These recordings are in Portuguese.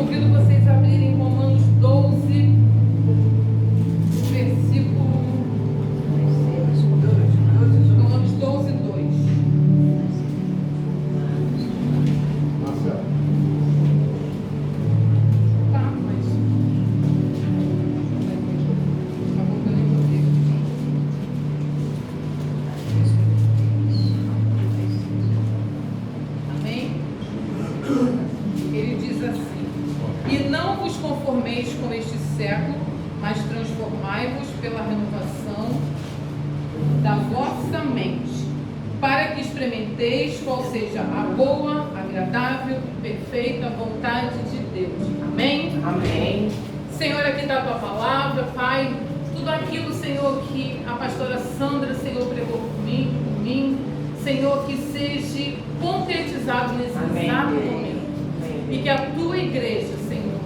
convido vocês a abrirem Romanos 12, versículo Romanos 12, 2. Tá, mas acabou que eu nem botei. Amém? Ele diz assim: e não vos conformeis com este século, mas transformai-vos pela renovação da vossa mente, para que experimenteis qual seja a boa, agradável e perfeita vontade de Deus. Amém? Amém. Senhor, aqui está a tua palavra, Pai. Tudo aquilo, Senhor, que a pastora Sandra, Senhor, pregou por mim, Senhor, que seja concretizado nesse exato momento. E que a tua igreja, Senhor,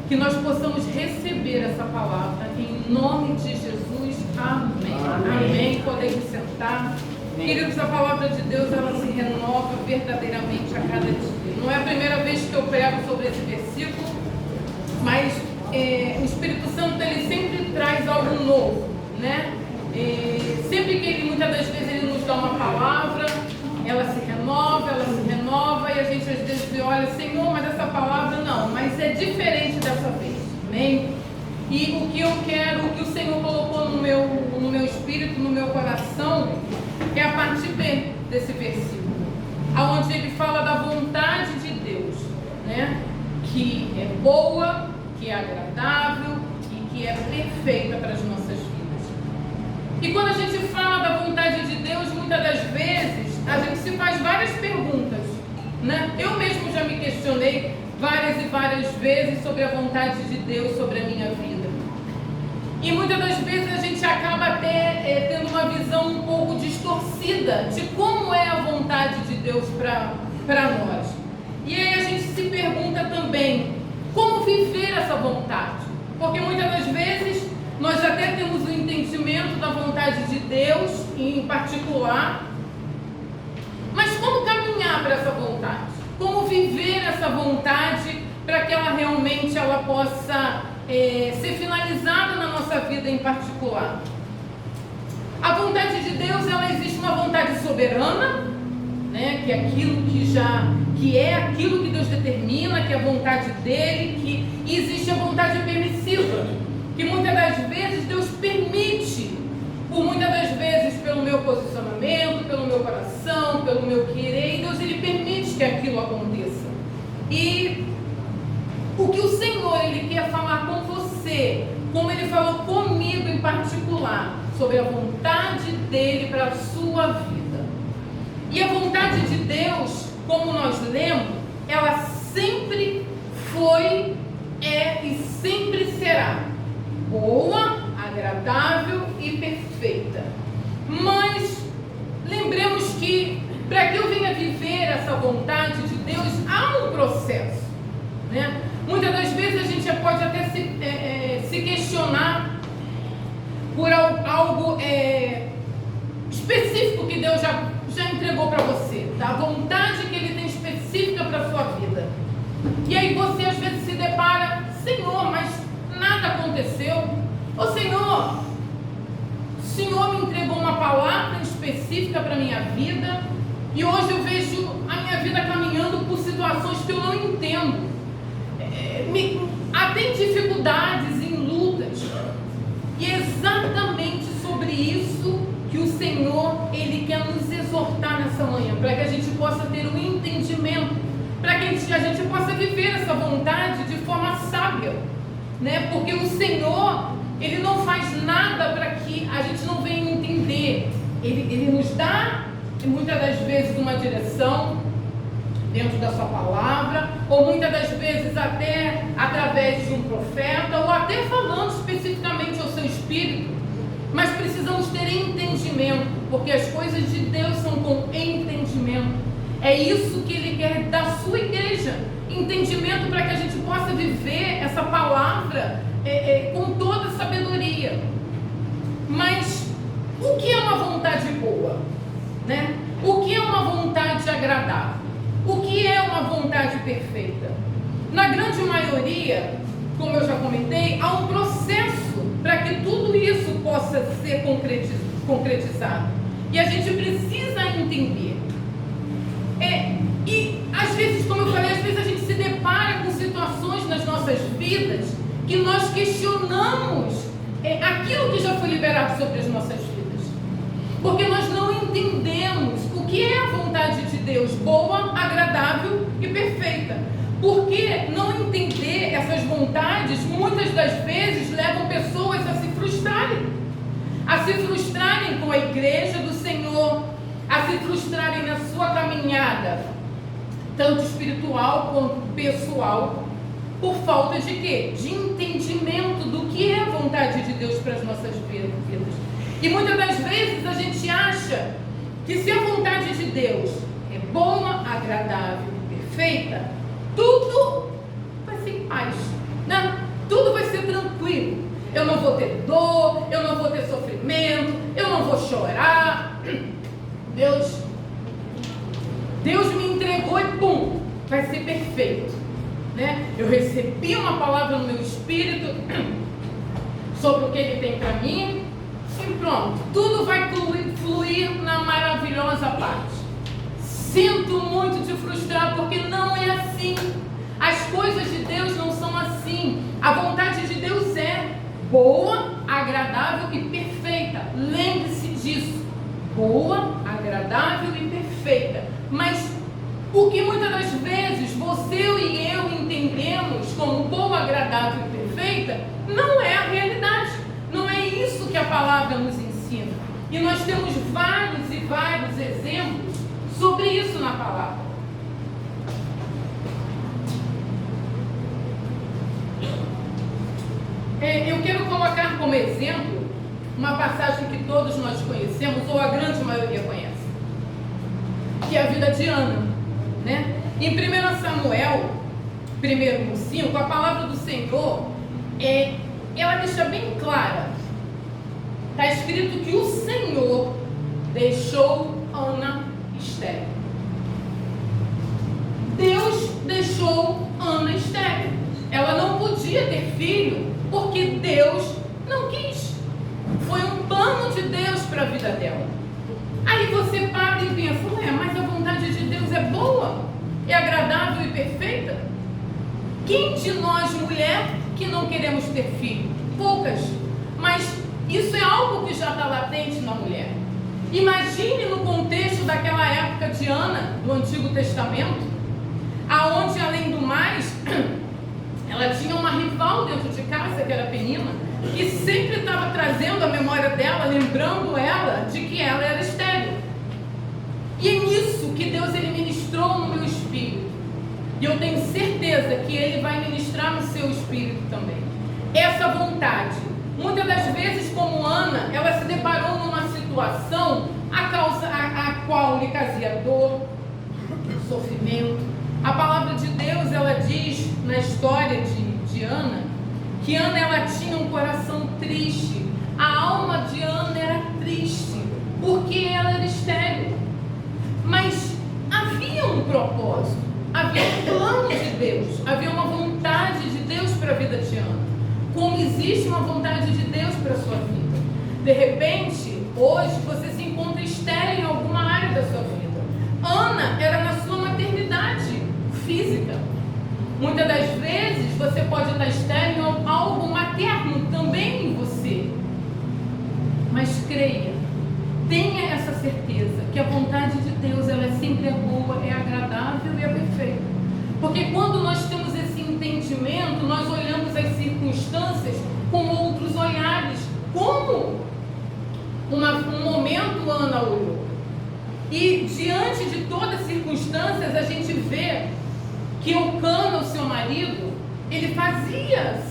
que nós possamos receber essa palavra em nome de Jesus. Amém. Amém. Podemos sentar. Amém. Queridos, a palavra de Deus, ela se renova verdadeiramente a cada dia. Não é a primeira vez que eu prego sobre esse versículo, mas o Espírito Santo, ele sempre traz algo novo, né? Sempre que ele, muitas das vezes, ele nos dá uma palavra, ela se renova, e a gente às vezes diz, olha, Senhor, mas essa palavra não, mas é diferente dessa vez, amém? E o que eu quero, o que o Senhor colocou no meu espírito, no meu coração, é a parte B desse versículo, onde ele fala da vontade de Deus, né? Que é boa, que é agradável e que é perfeita para as nossas vidas. E quando a gente fala da vontade de Deus, muitas das vezes a gente se faz várias perguntas, né? Eu mesmo já me questionei várias e várias vezes sobre a vontade de Deus sobre a minha vida. E muitas das vezes a gente acaba até tendo uma visão um pouco distorcida de como é a vontade de Deus para nós. E aí a gente se pergunta também, como viver essa vontade? Porque muitas das vezes nós até temos o entendimento da vontade de Deus em particular, mas como caminhar para essa vontade? Como viver essa vontade para que ela realmente possa ser finalizada na nossa vida em particular? A vontade de Deus, ela existe uma vontade soberana, né? Que é aquilo que é aquilo que Deus determina, que é a vontade dele, que existe a vontade permissiva, que muitas das vezes Deus permite, por muitas das vezes pelo meu posicionamento, pelo meu coração, pelo meu querer, e Deus, ele permite que aquilo aconteça. E o que o Senhor, ele quer falar com você, como ele falou comigo em particular, sobre a vontade dele para a sua vida. E a vontade de Deus, como nós lemos, ela sempre foi, é e sempre será boa, agradável e perfeita. Mas lembremos que para que eu venha viver essa vontade de Deus, há um processo, né? Muitas das vezes a gente pode até se questionar por algo específico que Deus já entregou para você, da vontade que ele tem específica para a sua vida. E aí você às vezes se depara, Senhor, mas nada aconteceu. Ô Senhor, o Senhor me entregou uma palavra específica para a minha vida, e hoje eu vejo a minha vida caminhando por situações que eu não entendo. Tem dificuldades em lutas, e é exatamente sobre isso que o Senhor, ele quer nos exortar nessa manhã, para que a gente possa ter um entendimento, para que a gente possa viver essa vontade de forma sábia, né? Porque o Senhor, ele não faz nada para que a gente não venha entender. Ele nos dá, muitas das vezes, uma direção dentro da sua palavra, ou muitas das vezes até através de um profeta, ou até falando especificamente ao seu espírito. Mas precisamos ter entendimento, porque as coisas de Deus são com entendimento. É isso que ele quer da sua igreja, entendimento, para que a gente possa viver essa palavra com toda sabedoria. Mas o que é uma vontade boa, né? O que é uma vontade agradável? O que é uma vontade perfeita? Na grande maioria sabedoria, como eu já comentei, há um processo para que tudo isso possa ser concretizado. E a gente precisa entender. E às vezes, como eu falei, às vezes a gente se depara com situações nas nossas vidas que nós questionamos aquilo que já foi liberado sobre as nossas vidas. Porque nós não entendemos o que é a vontade de Deus, boa, agradável e perfeita. Porque não entender essas vontades, muitas das vezes, levam pessoas a se frustrarem com a igreja do Senhor, a se frustrarem na sua caminhada, tanto espiritual quanto pessoal, por falta de quê? De entendimento do que é a vontade de Deus para as nossas vidas. E muitas das vezes a gente acha que se a vontade de Deus é boa, agradável e perfeita, tudo vai ser em paz, né? Tudo vai ser tranquilo. Eu não vou ter dor, eu não vou ter sofrimento, eu não vou chorar. Deus me entregou e pum, vai ser perfeito, né? Eu recebi uma palavra no meu espírito sobre o que Ele tem para mim e pronto, tudo vai fluir na maravilhosa paz. Sinto muito te frustrar, porque não é assim. As coisas de Deus não são assim. A vontade de Deus é boa, agradável e perfeita. Lembre-se disso. Boa, agradável e perfeita. Mas o que muitas das vezes você e eu entendemos como boa, agradável e perfeita, não é a realidade. Não é isso que a palavra nos ensina. E nós temos vários e vários exemplos sobre isso na palavra. Eu quero colocar como exemplo uma passagem que todos nós conhecemos, ou a grande maioria conhece, que é a vida de Ana, né? Em 1 Samuel 1:5, a palavra do Senhor, ela deixa bem clara. Está escrito que o Senhor deixou Ana estéril. Deus deixou Ana estéril. Ela não podia ter filho porque Deus não quis. Foi um plano de Deus para a vida dela. Aí você para e pensa, mas a vontade de Deus é boa, é agradável e perfeita? Quem de nós, mulher, que não queremos ter filho? Poucas. Mas isso é algo que já está latente na mulher. Imagine no contexto daquela época de Ana, do Antigo Testamento, aonde, além do mais, ela tinha uma rival dentro de casa, que era Penina, que sempre estava trazendo a memória dela, lembrando ela de que ela era estéril. E é nisso que Deus ele ministrou no meu espírito. E eu tenho certeza que Ele vai ministrar no seu espírito também. Essa vontade. Muitas das vezes, como Ana, ela se deparou numa situação a qual lhe trazia dor, sofrimento. A palavra de Deus, ela diz na história de Ana, que Ana ela tinha um coração triste. A alma de Ana era triste, porque ela era estéril. Mas havia um propósito, havia um plano de Deus, havia uma vontade de Deus para a vida de Ana. Como existe uma vontade de Deus para a sua vida. De repente, hoje você se encontra estéril em alguma área da sua vida. Ana era na sua maternidade física. Muitas das vezes você pode estar estéril em algo materno também em você. Mas creia, tenha essa certeza que a vontade de Deus ela sempre é boa, é agradável e é perfeita. Porque quando nós temos esse entendimento, nós olhamos as circunstâncias com outros olhares. Como um momento Ana olhou. E diante de todas as circunstâncias, a gente vê que Eucana, o seu marido, ele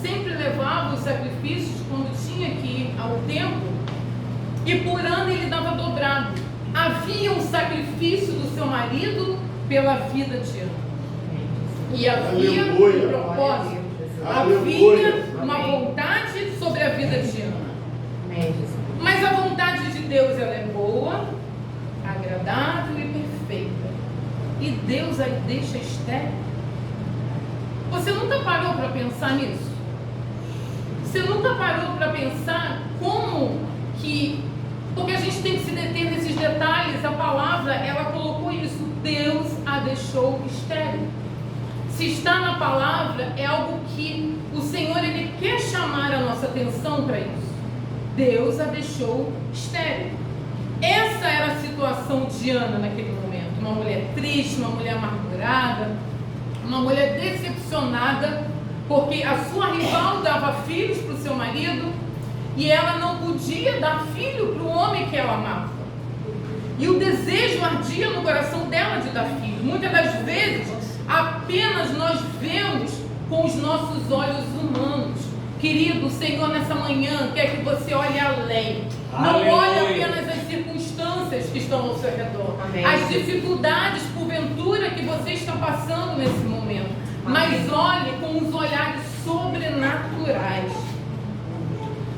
sempre levava os sacrifícios quando tinha que ir ao templo, e por ano ele dava dobrado. Havia um sacrifício do seu marido pela vida de Ana. E havia um propósito, havia uma vontade sobre a vida de Ana. Mas a vontade de Deus ela é boa, agradável e perfeita. E Deus aí deixa estéril. Você nunca parou para pensar nisso? Você nunca parou para pensar como que... Porque a gente tem que se deter nesses detalhes. A palavra, ela colocou isso. Deus a deixou estéril. Se está na palavra, é algo que o Senhor, Ele quer chamar a nossa atenção para isso. Deus a deixou estéril. Essa era a situação de Ana naquele momento. Uma mulher triste, uma mulher amargurada, uma mulher decepcionada, porque a sua rival dava filhos para o seu marido e ela não podia dar filho para o homem que ela amava. E o desejo ardia no coração dela de dar filho. Muitas das vezes, apenas nós vemos com os nossos olhos humanos. Querido, o Senhor nessa manhã quer que você olhe além. Não olhe apenas as circunstâncias que estão ao seu redor. Amém. As dificuldades, porventura, que você está passando nesse momento. Amém. Mas olhe com os olhares sobrenaturais.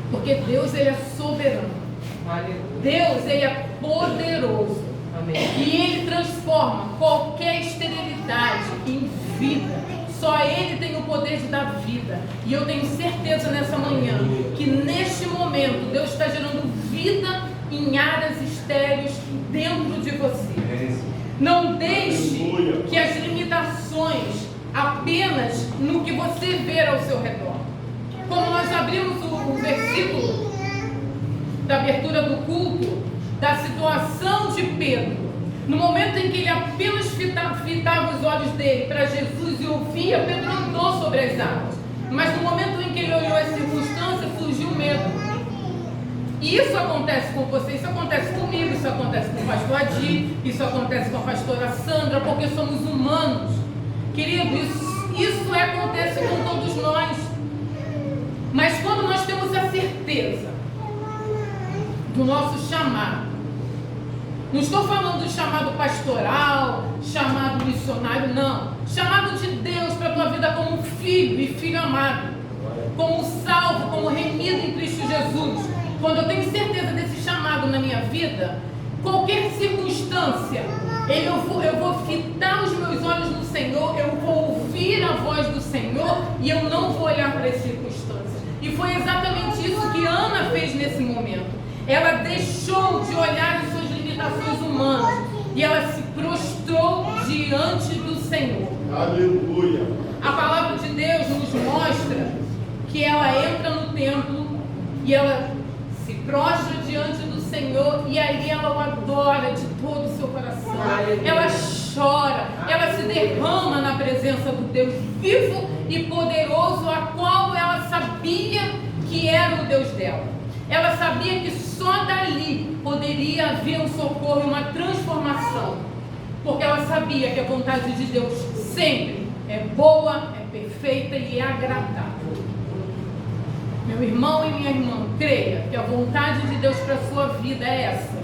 Porque Deus, Ele é soberano. Aleluia. Deus, Ele é poderoso. Amém. E Ele transforma qualquer esterilidade em vida. Só Ele tem o poder de dar vida. E eu tenho certeza nessa manhã que neste momento Deus está gerando vida em áreas estéreis dentro de você. Não deixe que as limitações apenas no que você vê ao seu redor. Como nós abrimos o versículo da abertura do culto, da situação de Pedro. No momento em que ele apenas fitava os olhos dele para Jesus e ouvia, Pedro andou sobre as águas. Mas no momento em que ele olhou as circunstâncias, surgiu medo. E isso acontece com você, isso acontece comigo, isso acontece com o pastor Adi, isso acontece com a pastora Sandra, porque somos humanos. Querido, isso acontece com todos nós. Mas quando nós temos a certeza do nosso chamado, não estou falando de chamado pastoral, chamado missionário, não. Chamado de Deus para a tua vida como filho e filho amado, como salvo, como remido em Cristo Jesus. Quando eu tenho certeza desse chamado na minha vida, qualquer circunstância, eu vou fitar os meus olhos no Senhor, eu vou ouvir a voz do Senhor e eu não vou olhar para as circunstâncias. E foi exatamente isso que Ana fez nesse momento. Ela deixou de olhar as suas limitações humanas e ela se prostrou diante do Senhor. Aleluia! A palavra de Deus nos mostra que ela entra no templo e ela se prostra diante do Senhor e ali ela o adora de todo o seu coração. Ela chora, ela se derrama na presença do Deus vivo e poderoso, a qual ela sabia que era o Deus dela. Ela sabia que só dali poderia haver um socorro e uma transformação, porque ela sabia que a vontade de Deus sempre é boa, é perfeita e é agradável. Meu irmão e minha irmã, creia que a vontade de Deus para a sua vida é essa: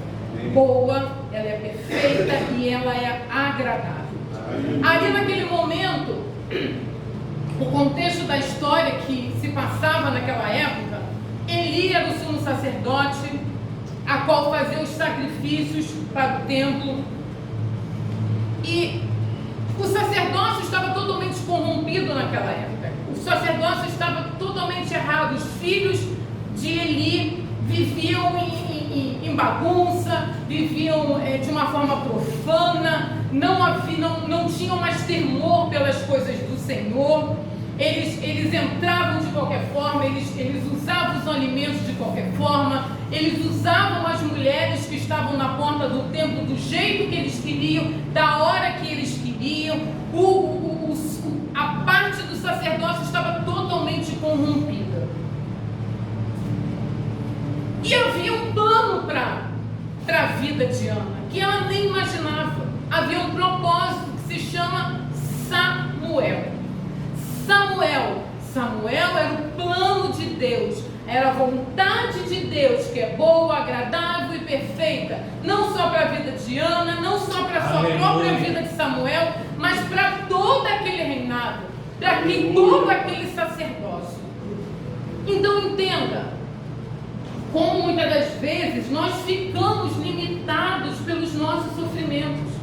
boa, ela é perfeita e ela é agradável. Ali naquele momento, o contexto da história que se passava naquela época, Eli era o sumo sacerdote, a qual fazia os sacrifícios para o templo. E o sacerdócio estava totalmente corrompido naquela época. O sacerdócio estava totalmente errado. Os filhos de Eli viviam em bagunça, viviam de uma forma profana, não tinham mais temor pelas coisas do Senhor. Eles entravam de qualquer forma, eles usavam os alimentos de qualquer forma, eles usavam as mulheres que estavam na porta do templo do jeito que eles queriam, da hora que eles queriam. A parte do sacerdócio estava totalmente corrompida. E havia um plano para a vida de Ana, que ela nem imaginava. Havia um propósito que se chama Samuel. Samuel era o plano de Deus, era a vontade de Deus, que é boa, agradável e perfeita, não só para a vida de Ana, não só para a sua própria vida de Samuel, mas para todo aquele reinado, para todo aquele sacerdócio. Então entenda, como muitas das vezes nós ficamos limitados pelos nossos sofrimentos.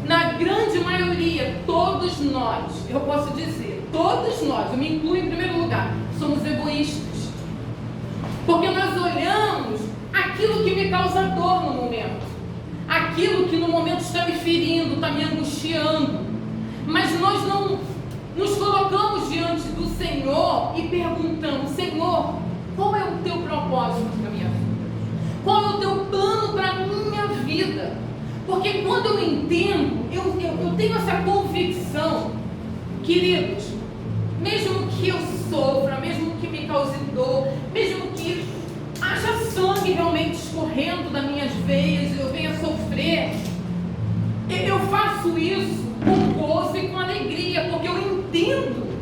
Na grande maioria, todos nós, eu posso dizer, todos nós, eu me incluo em primeiro lugar, somos egoístas. Porque nós olhamos aquilo que me causa dor no momento, aquilo que no momento está me ferindo, está me angustiando. Mas nós não nos colocamos diante do Senhor e perguntamos: Senhor, qual é o teu propósito para a minha vida? Qual é o teu plano para a minha vida? Porque quando eu entendo, eu tenho essa convicção, queridos, mesmo que eu sofra, mesmo que me cause dor, mesmo que haja sangue realmente escorrendo das minhas veias e eu venha sofrer, eu faço isso com gozo e com alegria, porque eu entendo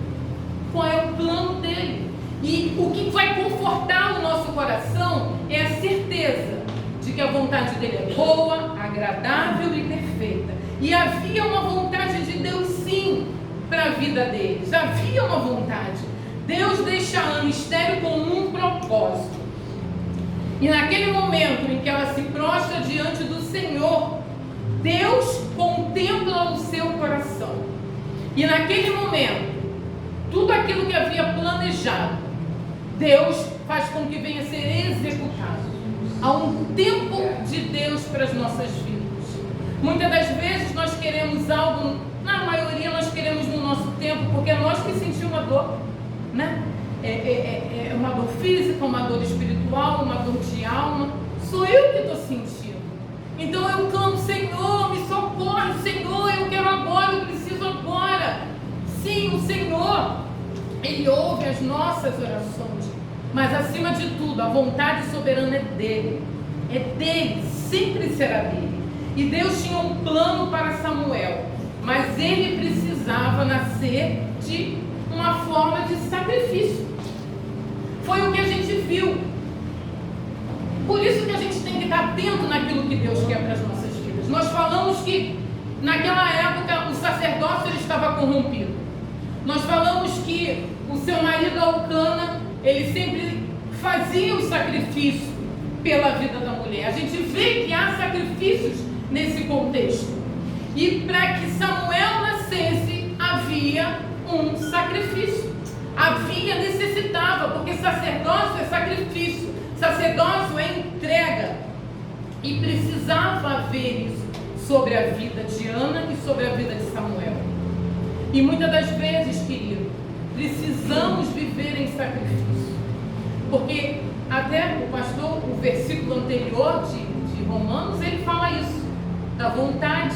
qual é o plano dele. E o que vai confortar o nosso coração é a certeza de que a vontade dele é boa, agradável e perfeita. E havia uma vontade de Deus sim para a vida deles, havia uma vontade. Deus deixa a Ana estéril com um propósito. E naquele momento em que ela se prostra diante do Senhor, Deus contempla o seu coração. E naquele momento, tudo aquilo que havia planejado, Deus faz com que venha a ser executado. Há um tempo de Deus para as nossas vidas. Muitas das vezes nós queremos algo, na maioria nós queremos no nosso tempo, porque é nós que sentimos uma dor, né? É uma dor física, uma dor espiritual, uma dor de alma. Sou eu que estou sentindo. Então eu clamo: Senhor, me socorre, Senhor, eu quero agora, eu preciso agora. Sim, o Senhor, Ele ouve as nossas orações, mas acima de tudo, a vontade soberana é dele, sempre será dele. E Deus tinha um plano para Samuel, mas ele precisava nascer de uma forma de sacrifício. Foi o que a gente viu. Por isso que a gente tem que estar atento naquilo que Deus quer para as nossas vidas. Nós falamos que naquela época o sacerdócio ele estava corrompido. Nós falamos que o seu marido Elcana, ele sempre fazia o sacrifício pela vida da mulher. A gente vê que há sacrifícios nesse contexto. E para que Samuel nascesse, havia um sacrifício. Necessitava, porque sacerdócio é sacrifício, sacerdócio é entrega. E precisava haver isso sobre a vida de Ana e sobre a vida de Samuel. E muitas das vezes, querido, precisamos viver em sacrifício. Porque até o pastor, o versículo anterior de Romanos, ele fala isso, da vontade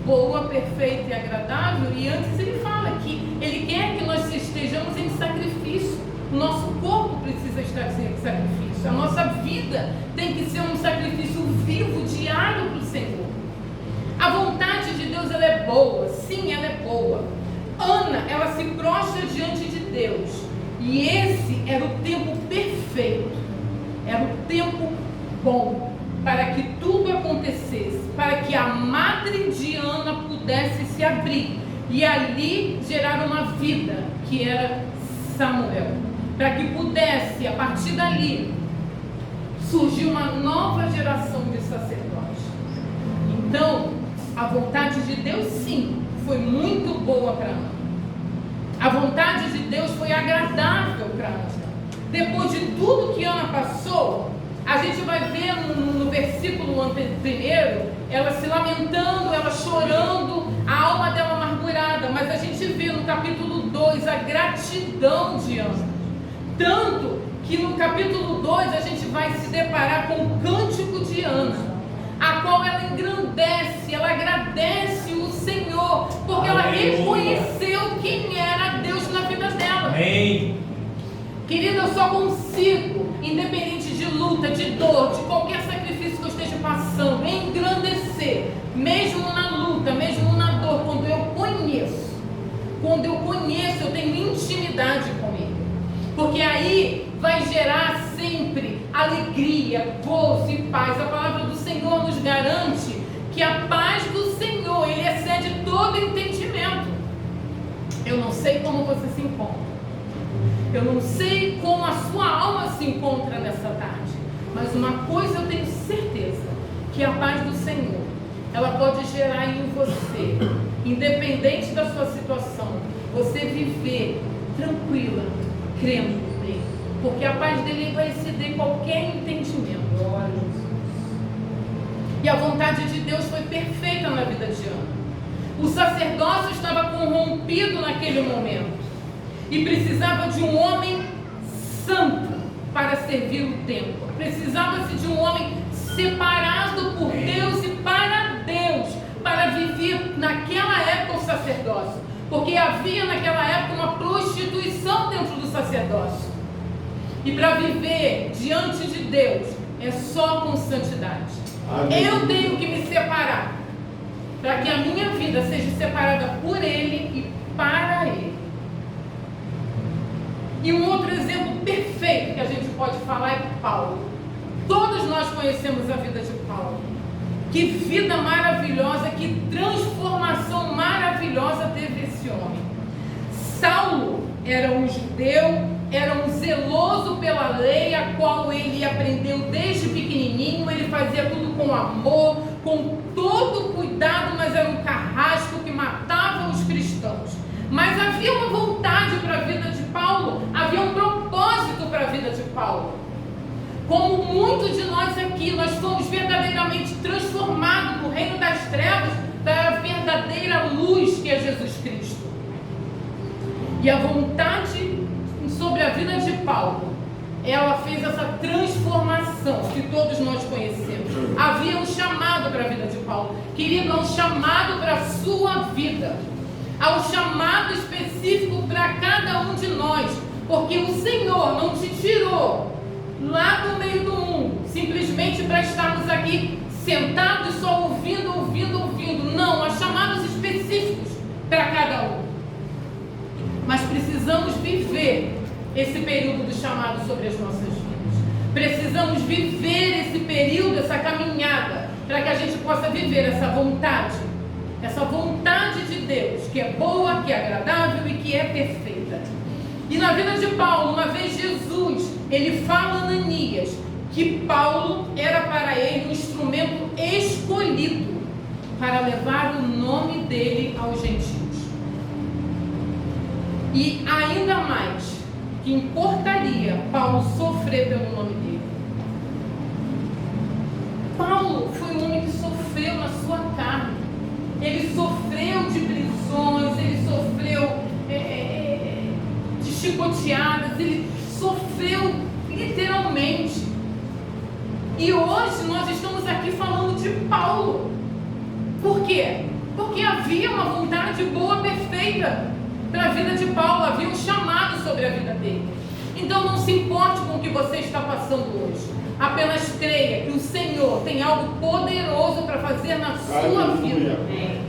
boa, perfeita e agradável. E antes ele fala que ele quer que nós estejamos em sacrifício. O nosso corpo precisa estar em sacrifício. A nossa vida tem que ser um sacrifício vivo, diário para o Senhor. A vontade de Deus, ela é boa. Sim, ela é boa. Ana, ela se prostra diante de Deus. E esse era o tempo perfeito. Era o tempo bom para que tudo acontecesse, para que a madre de Ana pudesse se abrir e ali gerar uma vida, que era Samuel, para que pudesse, a partir dali, surgir uma nova geração de sacerdotes. Então, a vontade de Deus, sim, foi muito boa para Ana. A vontade de Deus foi agradável para Ana. Depois de tudo que Ana passou, a gente vai ver no versículo primeiro, ela se lamentando, ela chorando, a alma dela amargurada. Mas a gente vê no capítulo 2 a gratidão de Ana. Tanto que no capítulo 2 a gente vai se deparar com o cântico de Ana, a qual ela engrandece, ela agradece o Senhor, porque ela reconheceu quem era Deus na vida dela. Amém. Querida, eu só consigo, independente de luta, de dor, de qualquer sacrifício que eu esteja passando, engrandecer, mesmo na luta, mesmo na dor, quando eu conheço, eu tenho intimidade com Ele, porque aí vai gerar sempre alegria, gozo e paz. A palavra do Senhor nos garante que a paz do Senhor, Ele excede todo entendimento. Eu não sei como você se encontra. Eu não sei como a sua alma se encontra nessa tarde, mas uma coisa eu tenho certeza, que a paz do Senhor, ela pode gerar em você, independente da sua situação, você viver tranquila, crendo nele, porque a paz dele vai exceder qualquer entendimento. E a vontade de Deus foi perfeita na vida de Ana. O sacerdócio estava corrompido naquele momento e precisava de um homem santo para servir o templo. Precisava-se de um homem separado por Deus e para Deus, para viver naquela época o sacerdócio, porque havia naquela época uma prostituição dentro do sacerdócio. E para viver diante de Deus é só com santidade. Amém. Eu tenho que me separar para que a minha vida seja separada por Ele e para Ele. E um outro exemplo perfeito que a gente pode falar é Paulo. Todos nós conhecemos a vida de Paulo. Que vida maravilhosa, que transformação maravilhosa teve esse homem. Saulo era um judeu, era um zeloso pela lei, a qual ele aprendeu desde pequenininho. Ele fazia tudo com amor, com todo cuidado, mas era um carrasco que matava os cristãos. Mas havia uma vontade para a vida de Paulo, havia um propósito para a vida de Paulo. Como muitos de nós aqui, nós fomos verdadeiramente transformados do reino das trevas para a verdadeira luz que é Jesus Cristo. E a vontade sobre a vida de Paulo, ela fez essa transformação que todos nós conhecemos. Havia um chamado para a vida de Paulo. Querido, há um chamado para a sua vida. Há um chamado específico para cada um de nós. Porque o Senhor não te tirou lá do meio do mundo simplesmente para estarmos aqui sentados só ouvindo. Não, há chamados específicos para cada um. Mas precisamos viver esse período do chamado sobre as nossas vidas. Precisamos viver esse período, essa caminhada, para que a gente possa viver essa vontade de Deus, que é boa, que é agradável e que é perfeita. E na vida de Paulo, uma vez Jesus, ele fala a Ananias que Paulo era para ele um instrumento escolhido para levar o nome dele aos gentios. E ainda mais, que importaria Paulo sofrer pelo nome dele. Paulo foi um homem que sofreu na sua carne. Ele sofreu de prisões, ele sofreu de chicoteadas, ele sofreu literalmente. E hoje nós estamos aqui falando de Paulo. Por quê? Porque havia uma vontade boa, perfeita para a vida de Paulo, havia um chamado sobre a vida dele. Então não se importe com o que você está passando hoje, apenas creia que o Senhor tem algo poderoso para fazer na sua vida.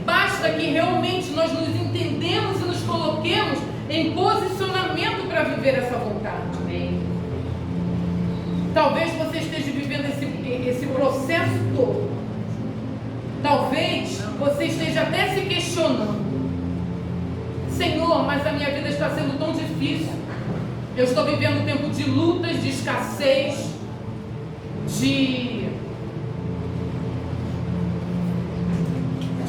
Basta que realmente nós nos entendemos e nos coloquemos em posicionamento para viver essa vontade. Talvez você esteja vivendo esse processo todo. Talvez você esteja até se questionando: Senhor, mas a minha vida está sendo tão difícil. Eu estou vivendo um tempo de lutas, de escassez, de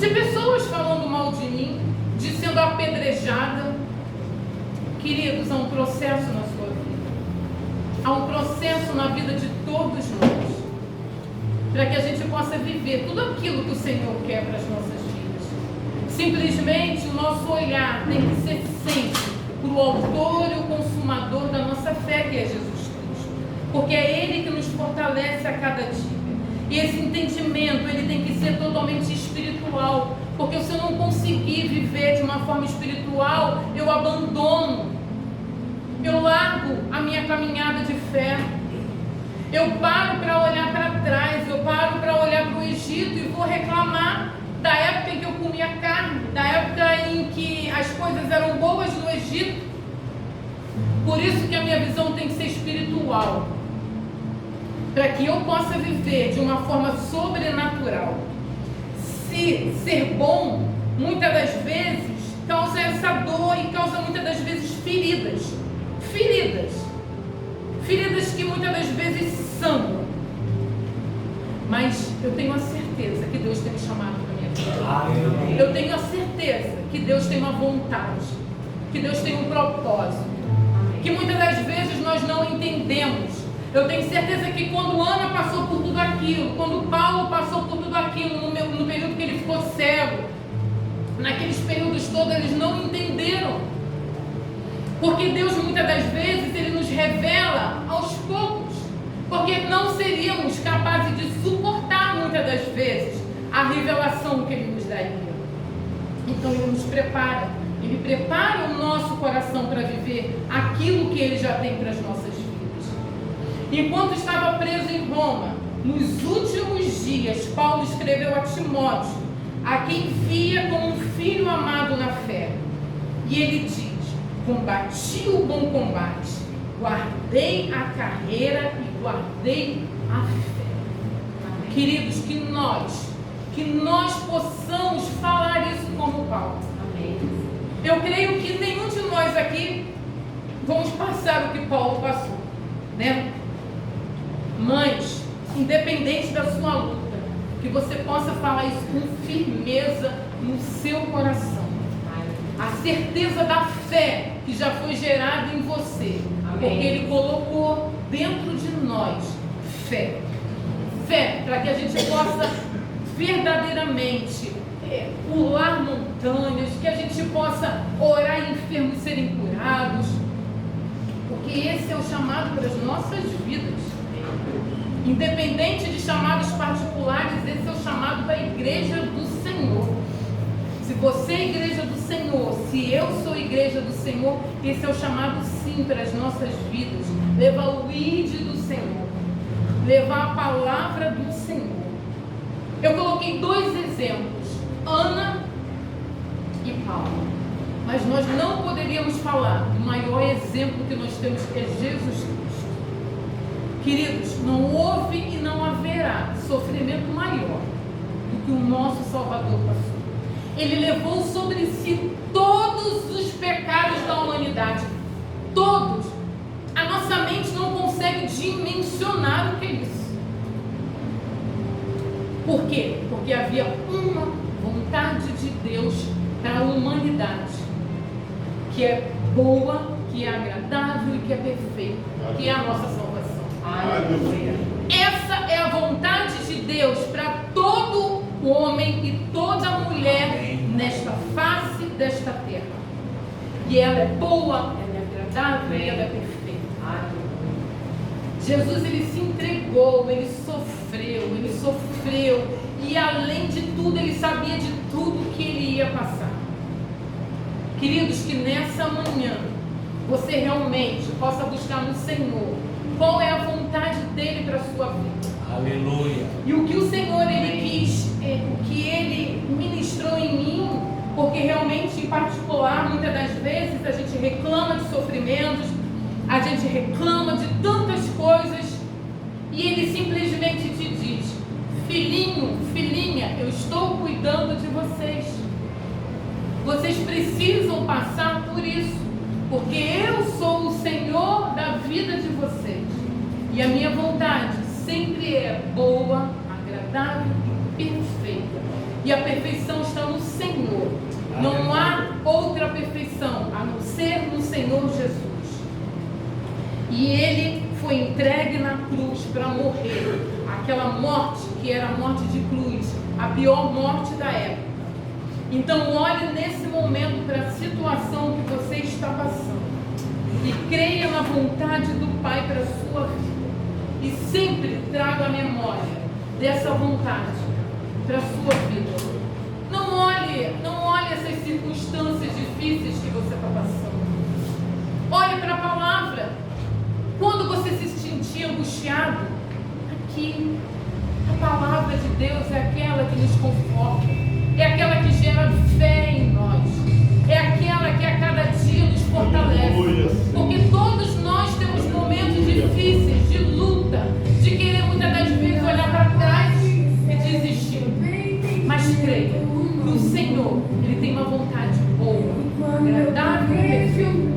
pessoas falando mal de mim, de sendo apedrejada. Queridos, há um processo na sua vida. Há um processo na vida de todos nós, para que a gente possa viver tudo aquilo que o Senhor quer para as nossas vidas. Simplesmente o nosso olhar tem que ser sempre para o autor e o consumador da nossa fé, que é Jesus Cristo, porque é Ele que nos fortalece a cada dia. E esse entendimento, ele tem que ser totalmente espiritual, porque se eu não conseguir viver de uma forma espiritual, eu abandono, eu largo a minha caminhada de fé, eu paro para olhar para trás, eu paro para olhar para o Egito e vou reclamar da época em que eu comia carne, da época em que as coisas eram boas no Egito. Por isso que a minha visão tem que ser espiritual, para que eu possa viver de uma forma sobrenatural. Se ser bom, muitas das vezes, causa essa dor e causa muitas das vezes feridas que muitas das vezes sangram. Mas eu tenho a certeza que Deus tem me chamado para a minha vida. Eu tenho a certeza que Deus tem uma vontade que Deus tem um propósito, que muitas das vezes nós não entendemos. Eu tenho certeza que quando Ana passou por tudo aquilo, quando Paulo passou por tudo aquilo, no período que ele ficou cego, naqueles períodos todos eles não entenderam. Porque Deus muitas das vezes Ele nos revela aos poucos, porque não seríamos capazes de suportar muitas das vezes a revelação que Ele nos daria. Então Ele nos prepara, Ele prepara o nosso coração para viver aquilo que Ele já tem para as nossas vidas. Enquanto estava preso em Roma, nos últimos dias, Paulo escreveu a Timóteo, a quem via como um filho amado na fé. E ele diz: combati o bom combate, guardei a carreira e guardei a fé. Amém. Queridos, que nós possamos falar isso como Paulo. Amém. Eu creio que nenhum de nós aqui vamos passar o que Paulo passou, né? Mas, independente da sua luta, que você possa falar isso com firmeza no seu coração. A certeza da fé que já foi gerada em você. Amém. Porque Ele colocou dentro de nós fé. Fé para que a gente possa verdadeiramente pular montanhas, que a gente possa orar e enfermos serem curados. Porque esse é o chamado para as nossas vidas. Independente de chamados particulares, esse é o chamado da igreja do Senhor. Se você é igreja do Senhor, se eu sou igreja do Senhor, esse é o chamado sim para as nossas vidas. Levar o ID do Senhor, levar a palavra do Senhor. Eu coloquei 2 exemplos, Ana e Paulo. Mas nós não poderíamos falar do maior exemplo que nós temos, que é Jesus Cristo. Queridos, não houve e não haverá sofrimento maior do que o nosso Salvador passou. Ele levou sobre si todos os pecados da humanidade. Todos. A nossa mente não consegue dimensionar o que é isso. Por quê? Porque havia uma vontade de Deus para a humanidade, que é boa, que é agradável e que é perfeita, que é a nossa salvação. Essa é a vontade de Deus para todo homem e toda mulher nesta face desta terra. E ela é boa, ela é agradável e ela é perfeita. Jesus, Ele se entregou, Ele sofreu e além de tudo Ele sabia de tudo que Ele ia passar. Queridos, que nessa manhã você realmente possa buscar no Senhor qual é a vontade dele para a sua vida. Aleluia. E o que o Senhor Ele quis, o que Ele ministrou em mim, porque realmente, em particular, muitas das vezes a gente reclama de sofrimentos, a gente reclama de tantas coisas, e Ele simplesmente te diz: filhinho, filhinha, eu estou cuidando de vocês. Vocês precisam passar por isso, porque eu sou o Senhor da vida de vocês. E a minha vontade sempre é boa, agradável e perfeita. E a perfeição está no Senhor. Não há outra perfeição a não ser no Senhor Jesus. E Ele foi entregue na cruz para morrer. Aquela morte que era a morte de cruz, a pior morte da época. Então olhe nesse momento para a situação que você está passando e creia na vontade do Pai para a sua vida. E sempre traga a memória dessa vontade para a sua vida. Não olhe essas circunstâncias difíceis que você está passando. Olhe para a palavra. Quando você se sentir angustiado, aqui, a palavra de Deus é aquela que nos conforta, é aquela que gera fé em nós, é aquela que a cada dia nos fortalece. Porque todos nós temos momentos difíceis, de luta, de querer muitas das vezes olhar para trás e desistir. Mas creia que o Senhor, Ele tem uma vontade boa, agradável e perfeita.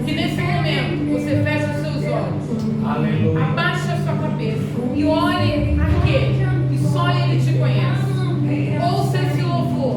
Que nesse momento você feche os seus olhos, aleluia, abaixe a sua cabeça e ore aquele que só Ele te conhece. Ouça esse louvor.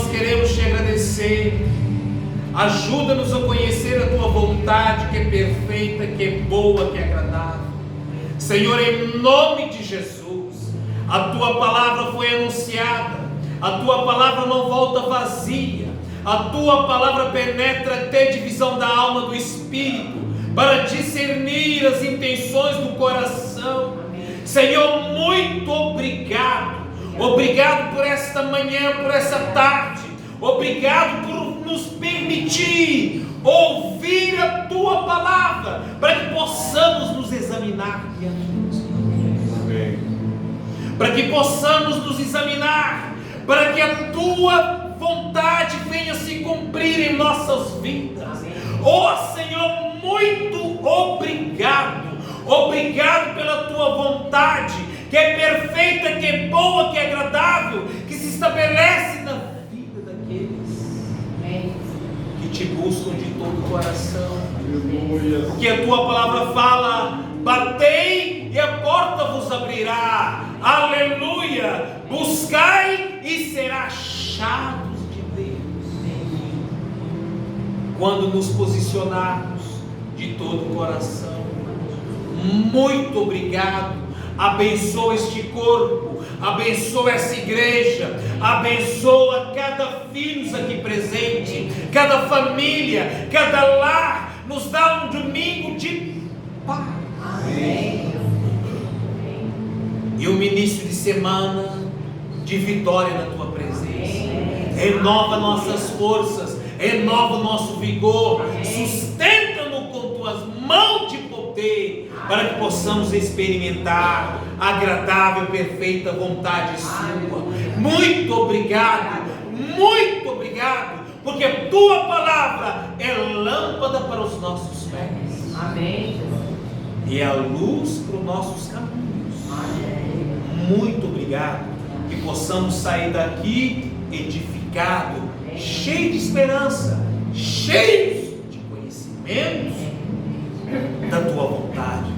nós queremos te agradecer. Ajuda-nos a conhecer a tua vontade, que é perfeita, que é boa, que é agradável. Senhor, em nome de Jesus, a tua palavra foi anunciada, a tua palavra não volta vazia, a tua palavra penetra até divisão da alma do espírito, para discernir as intenções do coração. Senhor, muito obrigado. Obrigado por esta manhã, por essa tarde. Obrigado por nos permitir ouvir a tua palavra, para que possamos nos examinar diante do Senhor. Para que possamos nos examinar, para que a tua vontade venha se cumprir em nossas vidas. Oh Senhor, muito obrigado. Obrigado pela tua vontade, que é perfeita, que é boa, que é agradável, que se estabelece na vida daqueles que te buscam de todo o coração. Porque a tua palavra fala: batei e a porta vos abrirá. Aleluia! Buscai e será achados de Deus. Quando nos posicionarmos de todo o coração. Muito obrigado. Abençoa este corpo, abençoa essa igreja, abençoa cada filho aqui presente, cada família, cada lar. Nos dá um domingo de paz. Amém. E um início de semana de vitória na tua presença. Renova nossas forças, renova o nosso vigor, sustenta-nos com tuas mãos de poder, para que possamos experimentar a agradável e perfeita vontade sua. Muito obrigado, porque a tua palavra é lâmpada para os nossos pés. Amém. E é a luz para os nossos caminhos. Amém. Muito obrigado, que possamos sair daqui edificado, cheio de esperança, cheios de conhecimento da tua vontade.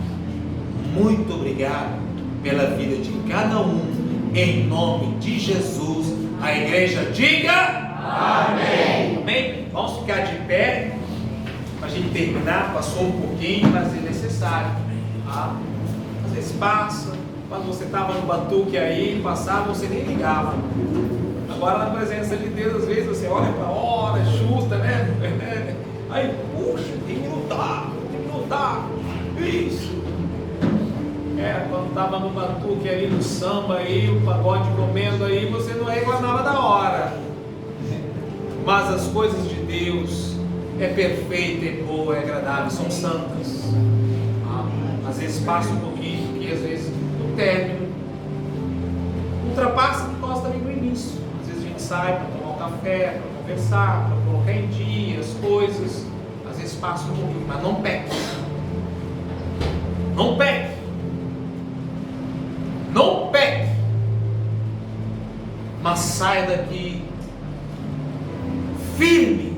Muito obrigado pela vida de cada um, em nome de Jesus. A igreja diga amém. Amém. Vamos ficar de pé para a gente terminar. Passou um pouquinho, mas é necessário também, tá? Às vezes passa. Quando você estava no batuque aí, passava, você nem ligava. Agora na presença de Deus, às vezes você olha para a hora justa, né? Aí, puxa, tem que lutar. Isso. Quando estava no batuque aí, no samba aí, o pagode comendo aí, você não reclamava da hora. Mas as coisas de Deus é perfeita, é boa, é agradável, são santas. Às vezes passa um pouquinho, porque às vezes no término ultrapassa o que nós também no início. Às vezes a gente sai para tomar um café, para conversar, para colocar em dia as coisas. Às vezes passa um pouquinho, mas não peque. Não peque. Não peque. Mas saia daqui firme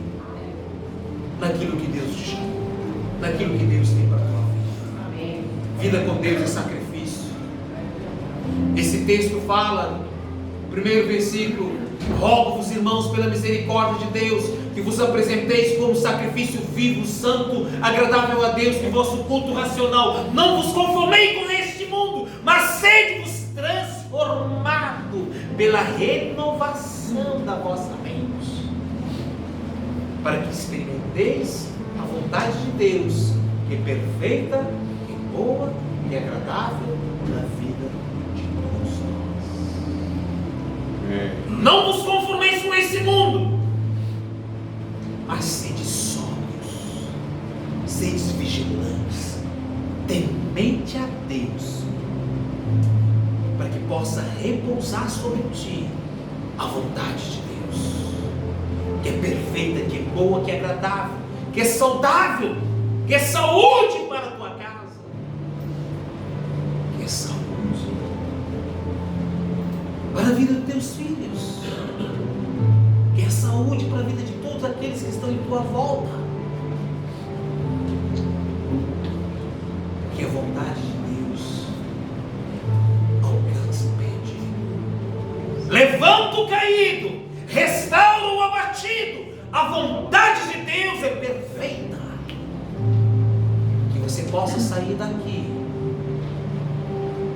naquilo que Deus te chama, naquilo que Deus tem para a tua vida. Vida com Deus é sacrifício. Esse texto fala, no primeiro versículo: rogo-vos, irmãos, pela misericórdia de Deus, que vos apresenteis como sacrifício vivo, santo, agradável a Deus, que vosso culto racional. Não vos conformei com este mundo, mas sede-vos transformado pela renovação da vossa mente, para que experimenteis a vontade de Deus, que é perfeita, que é boa e agradável na vida de todos nós. Não vos conformeis com esse mundo, mas sede sóbrios, sede vigilantes, temente a Deus, para que possa repousar sobre ti a vontade de Deus, que é perfeita, que é boa, que é agradável, que é saudável, que é saúde para a tua casa, que é saúde para a vida dos teus filhos, que é saúde para a vida de todos aqueles que estão em tua volta, que a vontade de Deus alcança o perdido, levanta o caído, restaura a vontade de Deus é perfeita. Que você possa sair daqui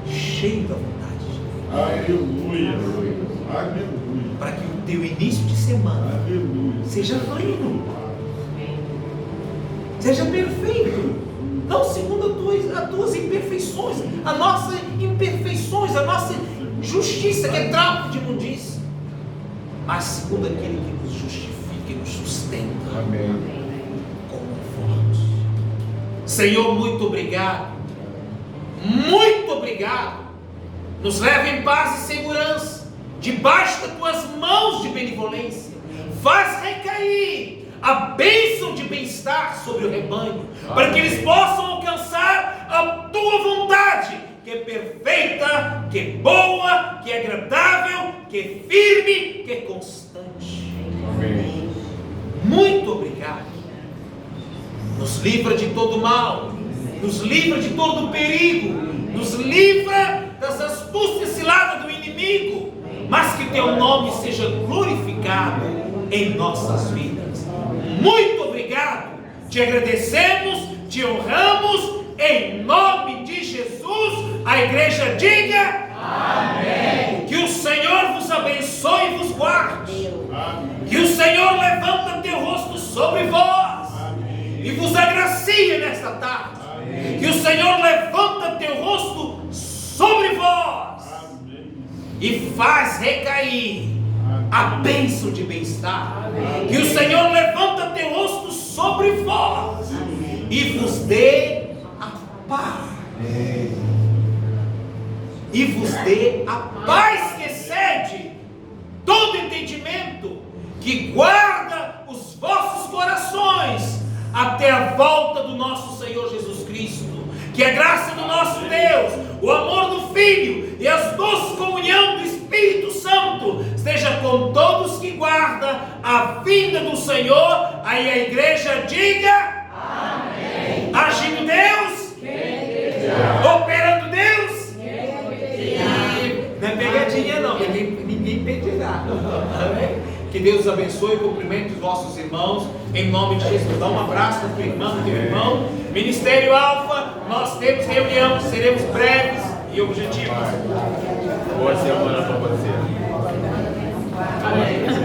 cheio da vontade de Deus. Aleluia. Aleluia. Para que o teu início de semana seja pleno, seja perfeito, não segundo as tuas imperfeições, as nossas imperfeições, a nossa justiça, que é trapo de imundícia, mas segundo aquele que nos justifica e nos sustenta. Amém. Com conforto. Senhor, muito obrigado. Muito obrigado. Nos leva em paz e segurança, debaixo das tuas mãos de benevolência. Faz recair a bênção de bem-estar sobre o rebanho, para que eles possam alcançar a tua vontade, que é perfeita, que é boa, que é agradável, que é firme, que é constante. Amém. Muito obrigado. Nos livra de todo mal, nos livra de todo perigo, nos livra das astúcias ciladas do inimigo, mas que teu nome seja glorificado em nossas vidas. Muito obrigado, te agradecemos, te honramos, em nome de Jesus. A igreja diga amém. Que o Senhor vos abençoe e vos guarde. Amém. Que o Senhor levanta teu rosto sobre vós, amém, e vos agracie nesta tarde. Amém. Que o Senhor levanta teu rosto sobre vós, amém, e faz recair a bênção de bem-estar. Amém. Que o Senhor levanta teu rosto sobre vós, amém, e vos dê a paz. Amém. E vos dê a paz que excede todo entendimento, que guarda os vossos corações até a volta do nosso Senhor Jesus Cristo. Que a graça do nosso Deus, o amor do Filho e a doce comunhão do Espírito Santo esteja com todos que guardam a vinda do Senhor. Aí a igreja diga amém. Agindo Deus, operando Deus, não é pegadinha não, ninguém impedirá. Que Deus os abençoe e cumprimente os vossos irmãos em nome de Jesus. Dá um abraço no teu irmão, no teu irmão. Ministério Alfa, nós temos reunião, seremos breves e objetivos. Boa semana para você. Parabéns,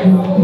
Amém.